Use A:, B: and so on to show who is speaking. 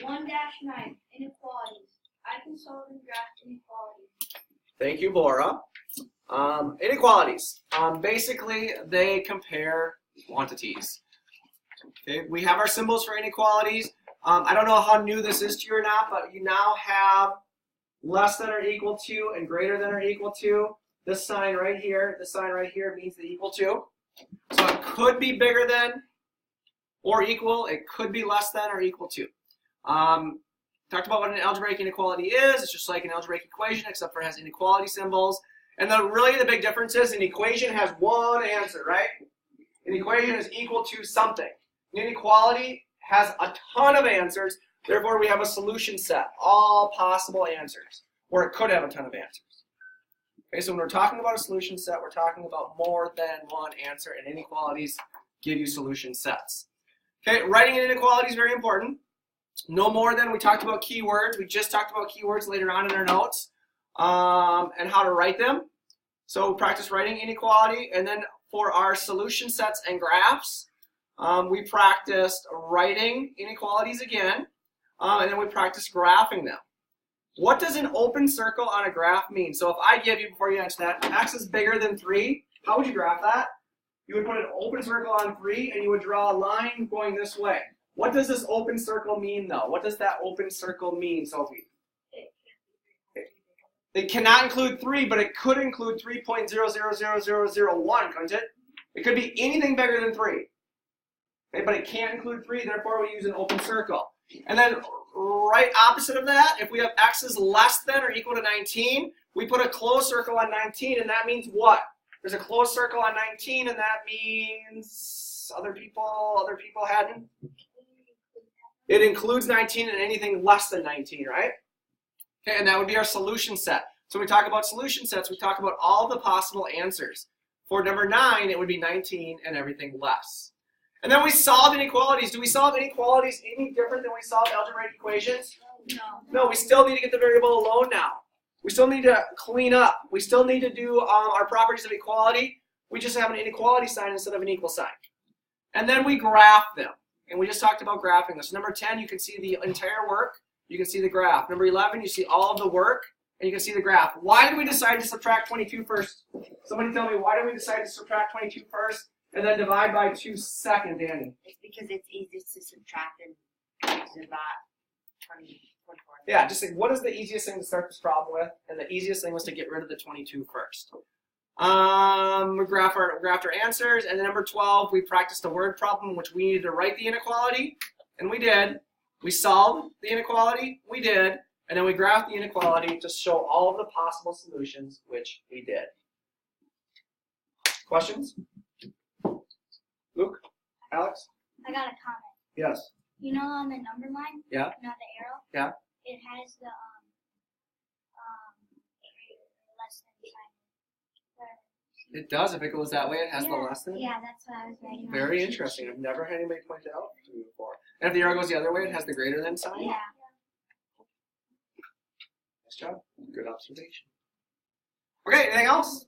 A: 1-9, inequalities. I can solve and graph inequalities.
B: Thank you, Laura. Inequalities. Basically, they compare quantities. Okay, we have our symbols for inequalities. I don't know how new this is to you or not, but you now have less than or equal to and greater than or equal to. This sign right here means the equal to. So it could be bigger than or equal. It could be less than or equal to. Talked about what an algebraic inequality is. It's just like an algebraic equation, except for it has inequality symbols. And really the big difference is an equation has one answer, right? An equation is equal to something. An inequality has a ton of answers. Therefore, we have a solution set, all possible answers, or it could have a ton of answers. Okay, so when we're talking about a solution set, we're talking about more than one answer, and inequalities give you solution sets. Okay, writing an inequality is very important. No more than we talked about keywords. We just talked about keywords later on in our notes and how to write them. So practice writing inequality, and then for our solution sets and graphs, we practiced writing inequalities again, and then we practiced graphing them. What does an open circle on a graph mean? So if I give you, before you answer that, x is bigger than 3, how would you graph that? You would put an open circle on 3, and you would draw a line going this way. What does this open circle mean, though? What does that open circle mean, Sophie? It cannot include 3, but it could include 3.000001, couldn't it? It could be anything bigger than 3. Okay, but it can't include 3, therefore we use an open circle. And then right opposite of that, if we have x is less than or equal to 19, we put a closed circle on 19, and that means what? There's a closed circle on 19, and that means other people hadn't. It includes 19 and anything less than 19, right? Okay, and that would be our solution set. So when we talk about solution sets, we talk about all the possible answers. For number 9, it would be 19 and everything less. And then we solve inequalities. Do we solve inequalities any different than we solve algebraic equations? No, we still need to get the variable alone now. We still need to clean up. We still need to do our properties of equality. We just have an inequality sign instead of an equal sign. And then we graph them. And we just talked about graphing this. Number 10, you can see the entire work. You can see the graph. Number 11, you see all of the work, and you can see the graph. Why did we decide to subtract 22 first? Somebody tell me, why did we decide to subtract 22 first and then divide by 2 second, Danny?
C: It's because it's easiest to subtract and divide 24.
B: Yeah, just like, what is the easiest thing to start this problem with? And the easiest thing was to get rid of the 22 first. We graphed our answers, and then number 12, we practiced a word problem, which we needed to write the inequality, and we did. We solved the inequality, we did, and then we graphed the inequality to show all of the possible solutions, which we did. Questions? Luke? Alex?
A: I got a comment.
B: Yes.
A: You know on the number line?
B: Yeah.
A: You know the arrow?
B: Yeah.
A: It has the less than sign.
B: It does. If it goes that way, it has the less than?
A: Yeah, that's what I was writing on.
B: Very interesting. I've never had anybody point that out to me before. And if the arrow goes the other way, it has the greater than sign?
A: Yeah.
B: Nice job. Good observation. Okay, anything else?